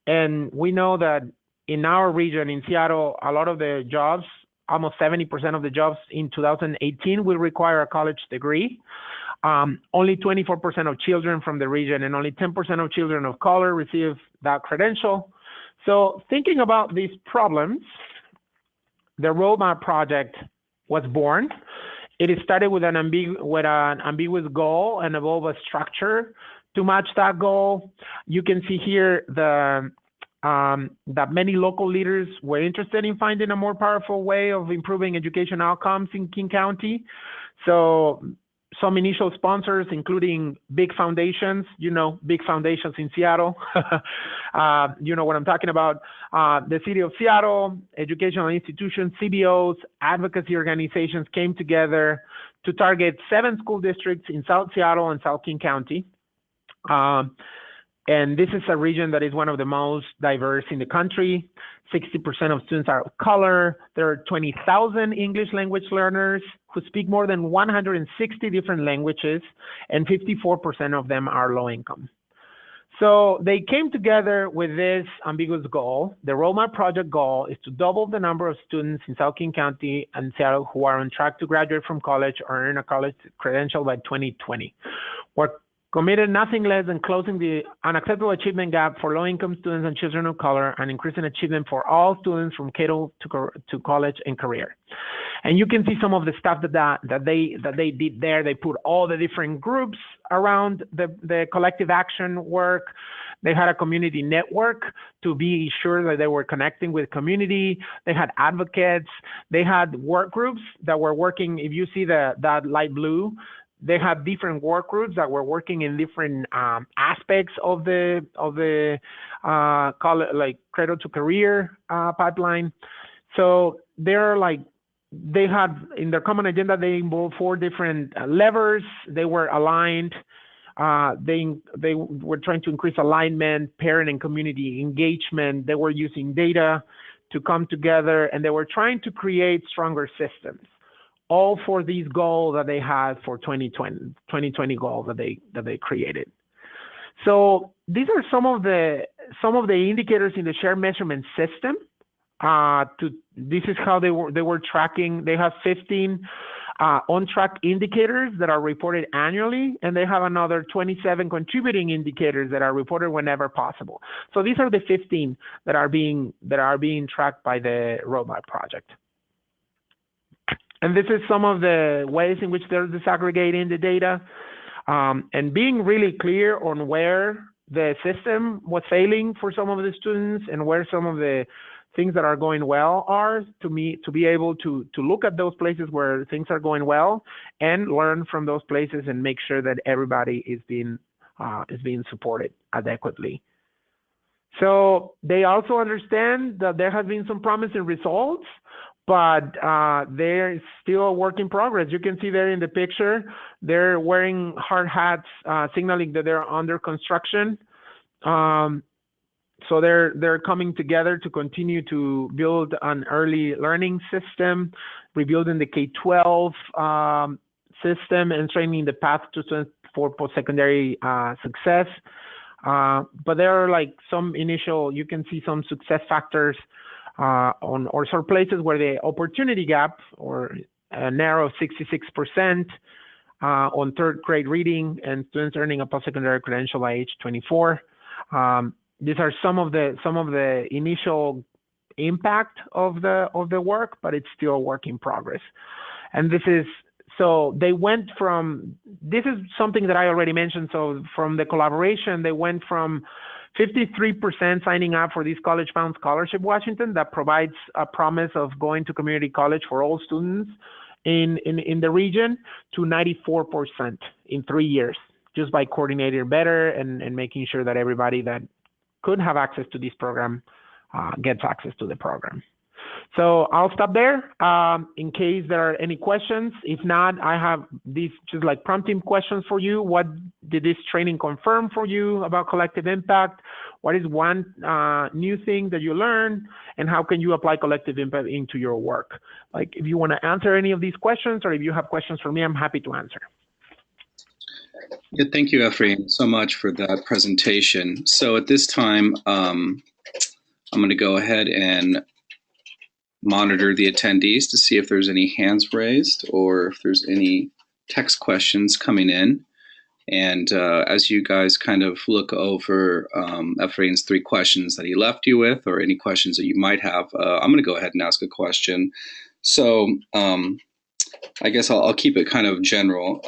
And we know that in our region, in Seattle, a lot of the jobs, almost 70% of the jobs in 2018 will require a college degree. Only 24% of children from the region and only 10% of children of color receive that credential. So thinking about these problems, the roadmap project was born. It started with an ambiguous goal and evolved a structure to match that goal. You can see here that many local leaders were interested in finding a more powerful way of improving education outcomes in King County. So some initial sponsors, including big foundations, big foundations in Seattle. You know what I'm talking about. The city of Seattle, educational institutions, CBOs, advocacy organizations came together to target 7 school districts in South Seattle and South King County. And this is a region that is one of the most diverse in the country. 60% of students are of color. There are 20,000 English language learners who speak more than 160 different languages, and 54% of them are low income. So they came together with this ambiguous goal. The roadmap project goal is to double the number of students in South King County and Seattle who are on track to graduate from college or earn a college credential by 2020. We're committed nothing less than closing the unacceptable achievement gap for low-income students and children of color and increasing achievement for all students from K to college and career. And you can see some of the stuff that they did there. They put all the different groups around the collective action work. They had a community network to be sure that they were connecting with community. They had advocates. They had work groups that were working. If you see that light blue, they had different work groups that were working in different aspects of the call it like cradle to career pipeline. So they had in their common agenda, they involved 4 different levers. They were aligned. They were trying to increase alignment, parent and community engagement. They were using data to come together, and they were trying to create stronger systems, all for these goals that they had for 2020 goals that they created. So these are some of the indicators in the shared measurement system. This is how they were tracking. They have 15 on-track indicators that are reported annually, and they have another 27 contributing indicators that are reported whenever possible. So these are the 15 that are being tracked by the roadmap project. And this is some of the ways in which they're disaggregating the data, and being really clear on where the system was failing for some of the students and where some of the things that are going well are, to be able to look at those places where things are going well and learn from those places and make sure that everybody is being supported adequately. So they also understand that there has been some promising results, but they're still a work in progress. You can see there in the picture, they're wearing hard hats, signaling that they're under construction. So they're coming together to continue to build an early learning system, rebuilding the K-12 system, and training the path to students for post-secondary success. But there are like some initial, you can see some success factors or some places where the opportunity gap or narrow 66% on 3rd grade reading and students earning a post-secondary credential by age 24. These are some of the initial impact of the work, but it's still a work in progress. And so they went from, this is something that I already mentioned. So from the collaboration, they went from 53% signing up for this College Bound Scholarship Washington that provides a promise of going to community college for all students in the region to 94% in 3 years, just by coordinating better and making sure that everybody that could have access to this program gets access to the program. So I'll stop there in case there are any questions. If not, I have these just like prompting questions for you. What did this training confirm for you about collective impact? What is one new thing that you learned? And how can you apply collective impact into your work? Like if you want to answer any of these questions, or if you have questions for me, I'm happy to answer. Yeah, thank you, Efrain, so much for that presentation. So at this time, I'm going to go ahead and monitor the attendees to see if there's any hands raised or if there's any text questions coming in. And as you guys kind of look over Efrain's 3 questions that he left you with, or any questions that you might have, I'm going to go ahead and ask a question. So I guess I'll keep it kind of general.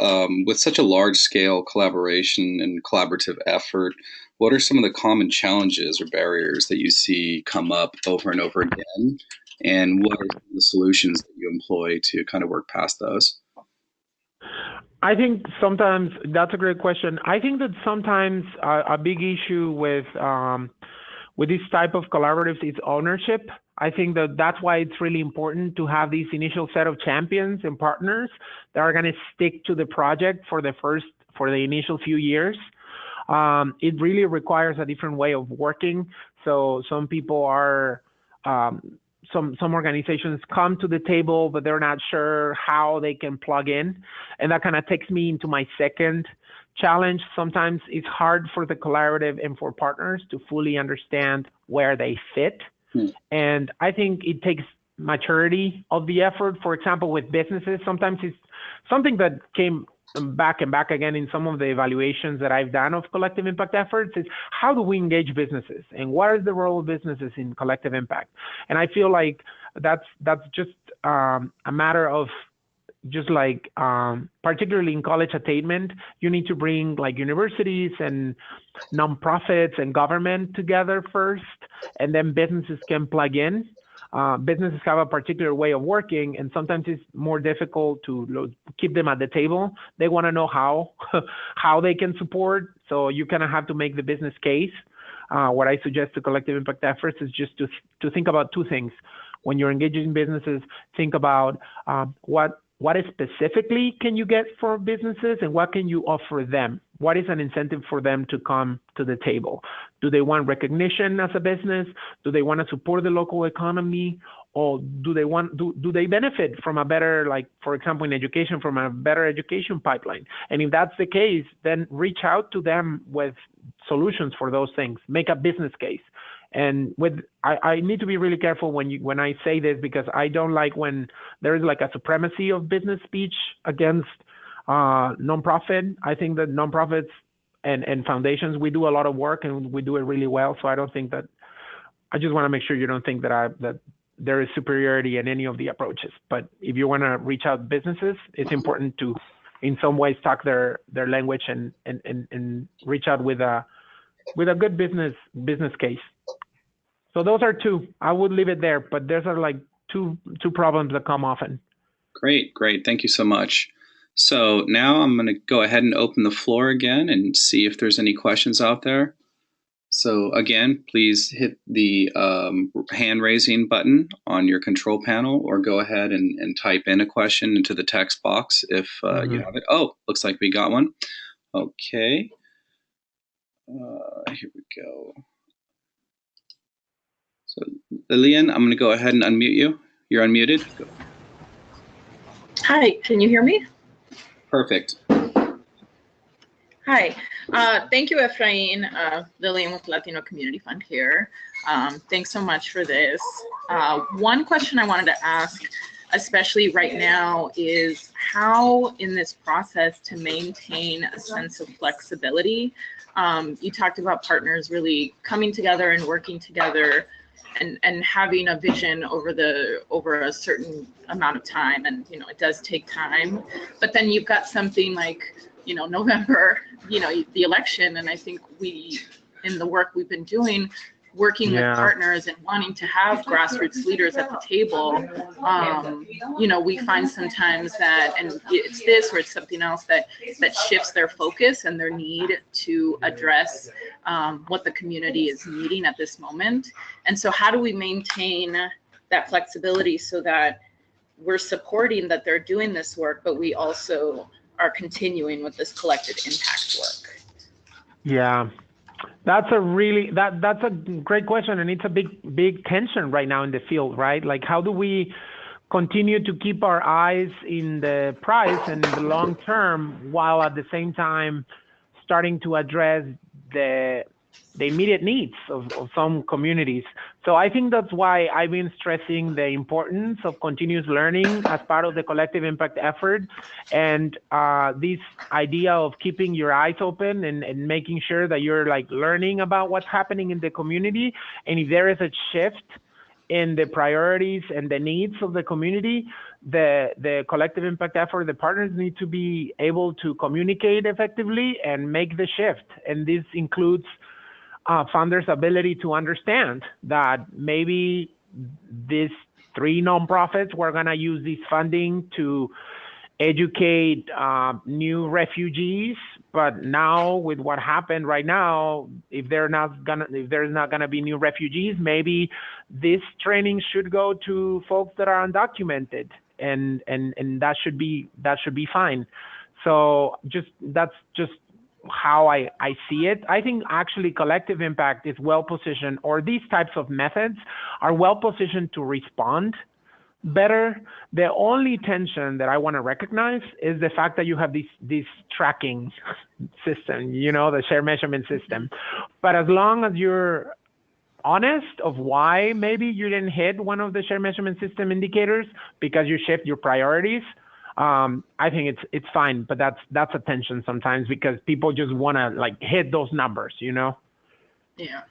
With such a large-scale collaboration and collaborative effort, what are some of the common challenges or barriers that you see come up over and over again? And what are the solutions that you employ to kind of work past those? I think sometimes, that's a great question. I think that sometimes a big issue with this type of collaboratives is ownership. I think that that's why it's really important to have this initial set of champions and partners that are going to stick to the project for the initial few years. It really requires a different way of working. So some people are, some organizations come to the table, but they're not sure how they can plug in. And that kind of takes me into my second challenge. Sometimes it's hard for the collaborative and for partners to fully understand where they fit. And I think it takes maturity of the effort. For example, with businesses, sometimes it's something that came back and back again in some of the evaluations that I've done of collective impact efforts is how do we engage businesses and what is the role of businesses in collective impact? And I feel like that's just a matter of just like, particularly in college attainment, you need to bring like universities and nonprofits and government together first, and then businesses can plug in. Businesses have a particular way of working, and sometimes it's more difficult to keep them at the table. They want to know how they can support. So you kind of have to make the business case. What I suggest to collective impact efforts is just to think about 2 things. When you're engaging businesses, think about what specifically can you get for businesses and what can you offer them? What is an incentive for them to come to the table? Do they want recognition as a business? Do they want to support the local economy? Or do they benefit from a better, like, for example, in education, from a better education pipeline? And if that's the case, then reach out to them with solutions for those things. Make a business case. And I need to be really careful when I say this, because I don't like when there is like a supremacy of business speech against nonprofit. I think that nonprofits and foundations, we do a lot of work and we do it really well. So I don't think that, I just want to make sure you don't think that there is superiority in any of the approaches. But if you want to reach out businesses, it's important to in some ways talk their language and reach out with a good business case. So those are 2. I would leave it there, but those are like two problems that come often. Great. Thank you so much. So now I'm going to go ahead and open the floor again and see if there's any questions out there. So again, please hit the hand raising button on your control panel, or go ahead and type in a question into the text box if you have it. Oh, looks like we got one. Okay. Here we go. So Lillian, I'm going to go ahead and unmute you. You're unmuted. Go. Hi, can you hear me? Perfect. Hi, thank you, Efrain. Lillian with Latino Community Fund here. Thanks so much for this. One question I wanted to ask, especially right now, is how in this process to maintain a sense of flexibility. You talked about partners really coming together and working together, and having a vision over a certain amount of time, and it does take time. But then you've got something like November, the election, and I think in the work we've been doing, working with partners and wanting to have grassroots leaders at the table, we find sometimes that, and it's this or it's something else that shifts their focus and their need to address what the community is needing at this moment. And so how do we maintain that flexibility so that we're supporting that they're doing this work, but we also are continuing with this collective impact work? Yeah. That's a great question, and it's a big tension right now in the field, right? Like, how do we continue to keep our eyes in the price and in the long term, while at the same time starting to address the immediate needs of some communities? So I think that's why I've been stressing the importance of continuous learning as part of the collective impact effort, and this idea of keeping your eyes open and making sure that you're like learning about what's happening in the community. And if there is a shift in the priorities and the needs of the community, the collective impact effort, the partners need to be able to communicate effectively and make the shift. And this includes funders' ability to understand that maybe these 3 nonprofits were going to use this funding to educate new refugees, but now with what happened right now, if there's not gonna be new refugees, maybe this training should go to folks that are undocumented, and that should be fine. So that's just how I see it. I think actually collective impact is well positioned, or these types of methods are well positioned to respond better. The only tension that I want to recognize is the fact that you have this tracking system, the shared measurement system. But as long as you're honest of why maybe you didn't hit one of the shared measurement system indicators because you shift your priorities, I think it's fine. But that's a tension sometimes, because people just want to like hit those numbers, Yeah. Yeah.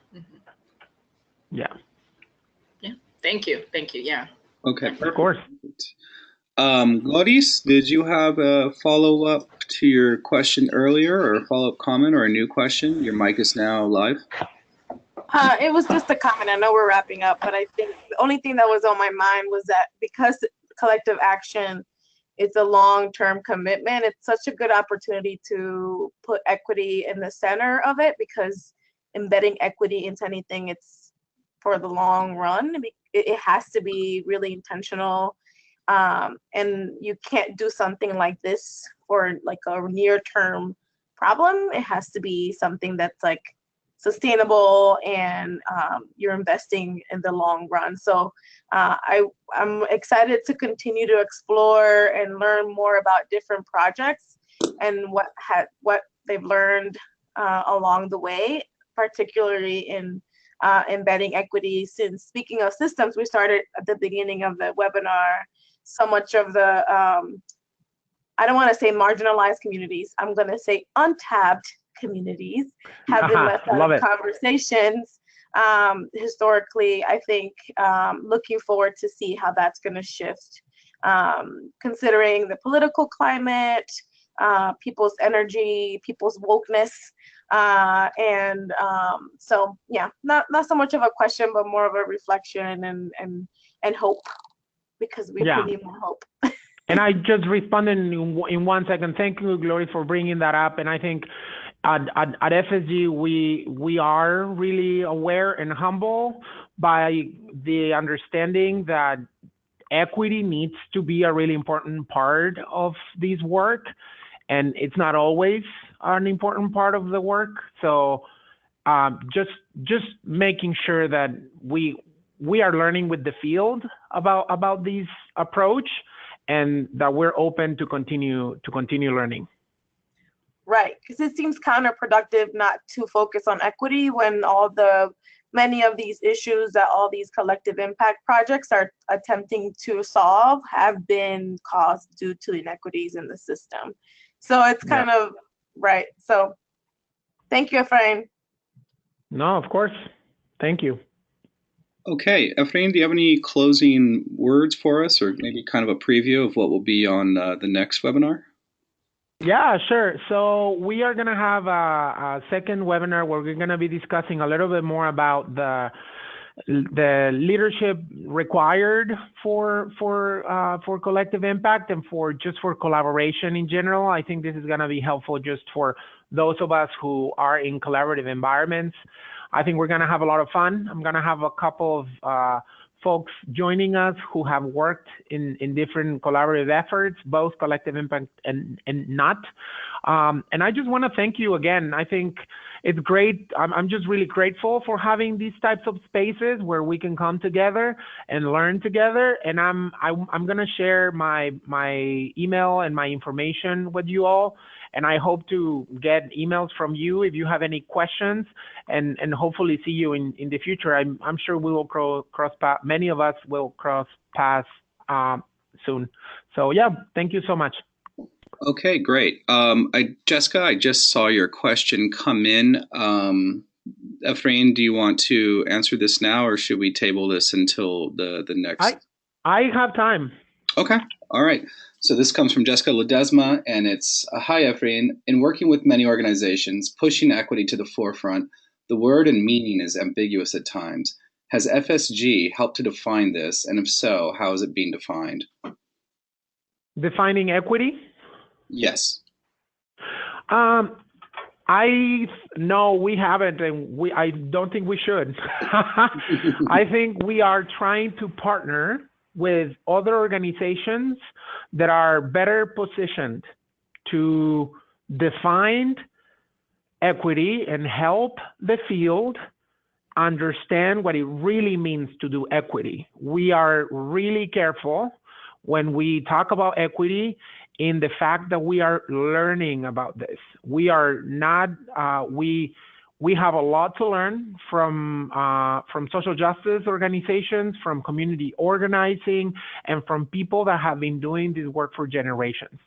Yeah. Thank you. Yeah. Okay. Of course. Gloris, did you have a follow-up to your question earlier, or a follow-up comment, or a new question? Your mic is now live. It was just a comment. I know we're wrapping up, but I think the only thing that was on my mind was that because collective action is a long-term commitment, it's such a good opportunity to put equity in the center of it, because embedding equity into anything, it's for the long run. It has to be really intentional, and you can't do something like this for like a near-term problem. It has to be something that's like sustainable, and you're investing in the long run. So I'm excited to continue to explore and learn more about different projects and what they've learned along the way, particularly in embedding equity. Since speaking of systems, we started at the beginning of the webinar, so much of the, I don't want to say marginalized communities, I'm going to say untapped communities have been left out of conversations. Historically, I think looking forward to see how that's going to shift, considering the political climate, people's energy, people's wokeness. So yeah, not so much of a question, but more of a reflection and hope, because we need more hope. And I just responded in 1 second. Thank you, Glory, for bringing that up. And I think at FSG, we are really aware and humble by the understanding that equity needs to be a really important part of this work, and it's not always an important part of the work. So just making sure that we are learning with the field about this approach, and that we're open to continue learning. Right, because it seems counterproductive not to focus on equity when many of these issues that all these collective impact projects are attempting to solve have been caused due to inequities in the system. So it's kind of right. So thank you, Efrain. No, of course. Thank you. Okay, Efrain, do you have any closing words for us, or maybe kind of a preview of what will be on the next webinar? Yeah, sure. So we are going to have a second webinar where we're going to be discussing a little bit more about the leadership required for collective impact and for collaboration in general. I think this is going to be helpful just for those of us who are in collaborative environments. I think we're going to have a lot of fun. I'm going to have a couple of folks joining us who have worked in different collaborative efforts, both collective impact and not. And I just want to thank you again. I think it's great. I'm just really grateful for having these types of spaces where we can come together and learn together. And I'm going to share my email and my information with you all. And I hope to get emails from you if you have any questions, and hopefully see you in the future. I'm sure we will cross paths. Many of us will cross paths soon. So yeah, thank you so much. Okay, great. Jessica, I just saw your question come in. Efrain, do you want to answer this now, or should we table this until the next? I have time. Okay, all right. So this comes from Jessica Ledesma, and it's, hi, Efrain. In working with many organizations, pushing equity to the forefront, the word and meaning is ambiguous at times. Has FSG helped to define this? And if so, how is it being defined? Defining equity? Yes. No, we haven't, and I don't think we should. I think we are trying to partner with other organizations that are better positioned to define equity and help the field understand what it really means to do equity. We are really careful when we talk about equity in the fact that we are learning about this. We are not, we have a lot to learn from social justice organizations, from community organizing, and from people that have been doing this work for generations.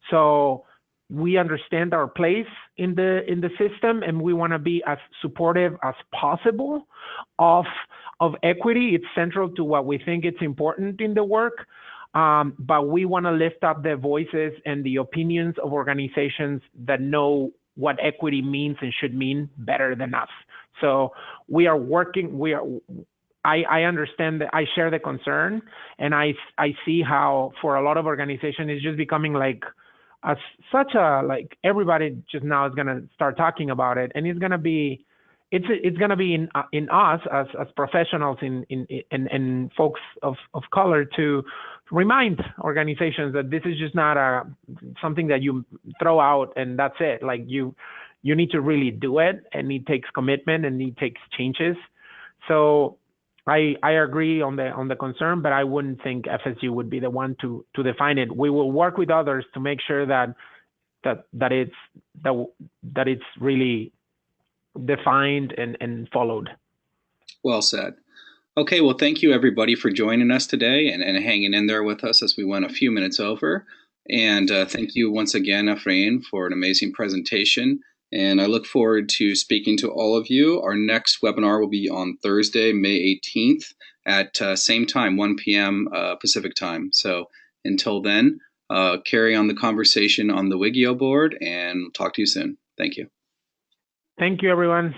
So we understand our place in the system, and we want to be as supportive as possible of equity. It's central to what we think it's important in the work. But we want to lift up the voices and the opinions of organizations that know what equity means and should mean better than us. So we are working, I understand that, I share the concern, and I see how for a lot of organizations it's just becoming like everybody just now is going to start talking about it, and it's going to be in us as professionals and folks of color to remind organizations that this is just not something that you throw out and that's it. Like you need to really do it, and it takes commitment and it takes changes. So I agree on the concern, but I wouldn't think FSG would be the one to define it. We will work with others to make sure that it's really defined and followed. Well said. Okay, well, thank you everybody for joining us today and hanging in there with us as we went a few minutes over. And thank you once again, Efrain, for an amazing presentation. And I look forward to speaking to all of you. Our next webinar will be on Thursday, May 18th at same time, 1 p.m. Pacific time. So until then, carry on the conversation on the Wigio board, and we'll talk to you soon. Thank you. Thank you, everyone.